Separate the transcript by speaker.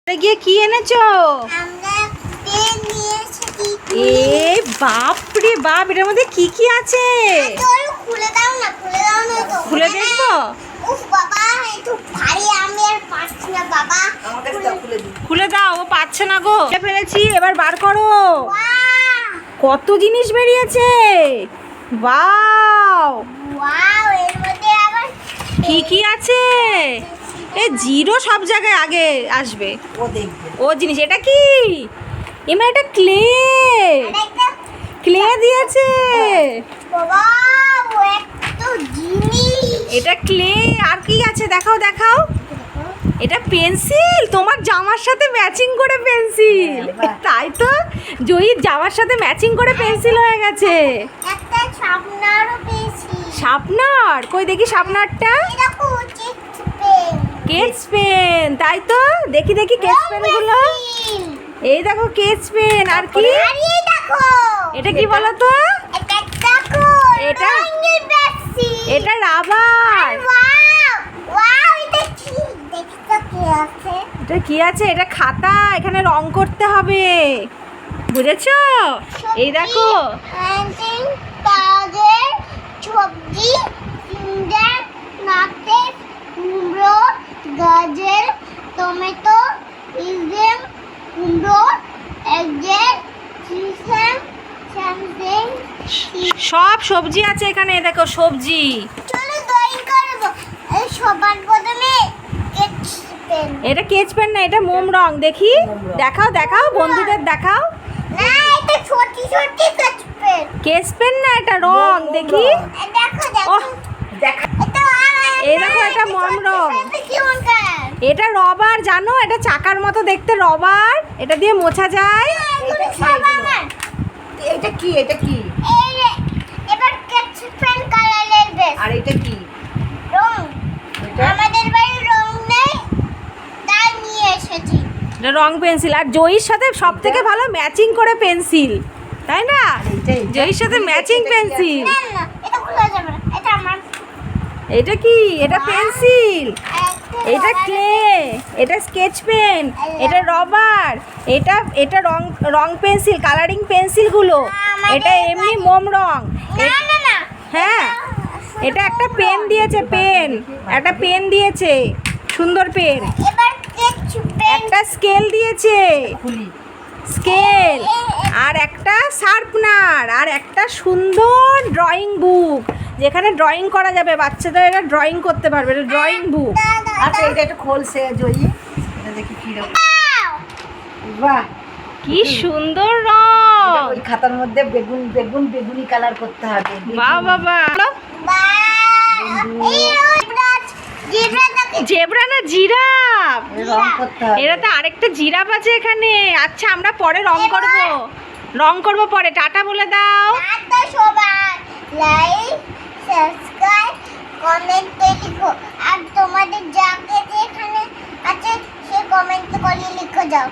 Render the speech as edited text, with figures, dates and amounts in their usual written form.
Speaker 1: গিয়ে কি এনেছো?
Speaker 2: আমরা পেন নিয়ে এসেছি।
Speaker 1: বাপ রে বাপ, এটার মধ্যে কি কি আছে?
Speaker 2: খুলে দাও না, খুলে দাও না তো।
Speaker 1: খুলে দেখবো?
Speaker 2: উফ বাবা, একটু ভারী, আমি আর পারছি না বাবা।
Speaker 1: খুলে দাও, ও পাচ্ছে না গো। ফেলেছি, এবার বার করো।
Speaker 2: ওয়াও
Speaker 1: কত জিনিস বেরিয়েছে। ওয়াও
Speaker 2: ওয়াও, এর মধ্যে আবার
Speaker 1: কি কি আছে? জিরো সব জায়গায় আগে আসবে। ও জিনিস, এটা কি? এমা এটা ক্লে।
Speaker 2: আরেকটা
Speaker 1: ক্লে দিয়েছে।
Speaker 2: বাবা, ও একটা জিনিস।
Speaker 1: এটা ক্লে। আর কি আছে দেখাও দেখাও। এটা পেন্সিল, তোমার জামার সাথে ম্যাচিং করে পেন্সিল। তাই তো, জয়ীর জামার সাথে ম্যাচিং করে পেন্সিল হয়ে গেছে।
Speaker 2: একটা শার্পনারও পেয়েছি।
Speaker 1: শার্পনার কই দেখি শার্পনারটা।
Speaker 2: দেখো, চিপস পেন।
Speaker 1: কেচ পেন, তাই তো, দেখি দেখি কেচ পেনগুলো। এই দেখো কেচ পেন। আর কি?
Speaker 2: আর এই দেখো,
Speaker 1: এটা কি বলো তো?
Speaker 2: এটা দেখো,
Speaker 1: এটা
Speaker 2: রঙের পেন্সিল।
Speaker 1: এটা রাবার।
Speaker 2: ওয়াও ওয়াও, এটা কি? দেখি তো কি আছে।
Speaker 1: এটা কি আছে? এটা খাতা, এখানে রং করতে হবে, বুঝেছো? এই দেখো,
Speaker 2: পেন্সিল, কাগজ, সবজি, সিঙ্গার, নারকেল, কুমড়ো, গাজর, টমেটো, ইসেম, কুমড়ো, এগের, সিসেম, সামথিং।
Speaker 1: সব সবজি আছে এখানে। দেখো সবজি।
Speaker 2: চলো ড্রয়িং করব। এই সবার প্রথমে স্কেচ পেন।
Speaker 1: এটা কেচ পেন না, এটা মোম রং। দেখি, দেখাও দেখাও, বন্ধুদের দেখাও।
Speaker 2: না, এটা ছোটি ছোটি স্কেচ পেন।
Speaker 1: কেচ পেন না, এটা রং। দেখি,
Speaker 2: দেখো দেখো,
Speaker 1: ওহ,
Speaker 2: এটা
Speaker 1: এই দেখো, এটা মোম রং।
Speaker 2: কেমন কালার?
Speaker 1: এটা রবার, জানো? এটা চাকার মতো দেখতে রবার, এটা দিয়ে মোছা যায়।
Speaker 2: এটা সব আমার।
Speaker 3: এটা কি? এটা কি?
Speaker 2: এই রে, এবার স্কেচ পেন কালারের বেস।
Speaker 3: আর এটা কি?
Speaker 2: রং।
Speaker 3: এটা
Speaker 2: আমাদের বাড়ির রং নেই, তাই নিয়ে এসেছি।
Speaker 1: এটা রং পেন্সিল। আর জয়ীর সাথে সব থেকে ভালো ম্যাচিং করে পেন্সিল, তাই না?
Speaker 3: এইটা
Speaker 1: জয়ীর সাথে ম্যাচিং পেন্সিল।
Speaker 2: না না, এটা খোলা যাবে না, এটা আমার।
Speaker 1: এটা কি? এটা পেন্সিল।
Speaker 2: একটা
Speaker 1: এটা ক্লে। এটা স্কেচ পেন। এটা রবার। এটা রং রং পেন্সিল, কালারিং পেন্সিলগুলো। এটা এমনি মোম রং।
Speaker 2: না না না,
Speaker 1: হ্যাঁ, এটা একটা পেন দিয়েছে, পেন। একটা পেন দিয়েছে, সুন্দর পেন।
Speaker 2: এবার স্কেচ পেন।
Speaker 1: একটা স্কেল দিয়েছে,
Speaker 3: খুলি।
Speaker 1: স্কেল। আর একটা শার্পনার। আর একটা সুন্দর ড্রয়িং বুক, যেখানে ড্রয়িং করা যাবে। বাচ্চাদের এটা ড্রয়িং করতে পারবে। এটা ড্রয়িং বুক।
Speaker 3: আচ্ছা, এটা একটু খোলসে জয়ী। এটা দেখি কি রকম। বাহ,
Speaker 1: কি সুন্দর
Speaker 3: এটা
Speaker 1: রং।
Speaker 3: ওই খাতার মধ্যে বেগুন বেগুন বেগুনি কালার করতে হবে।
Speaker 1: বাহ বাবা। জেব্রা না জিরাফ?
Speaker 3: রং করতে হবে।
Speaker 1: এরা তো আরেকটা জিরাফ আছে এখানে। আচ্ছা, আমরা পরে রং করব। রং করব পরে। টাটা বলে দাও।
Speaker 2: সবাই লাইক, সাবস্ক্রাইব, কমেন্টে লিখো। আর তোমাদের যাকে যেখানে আছে সে কমেন্ট করে লিখে যাও।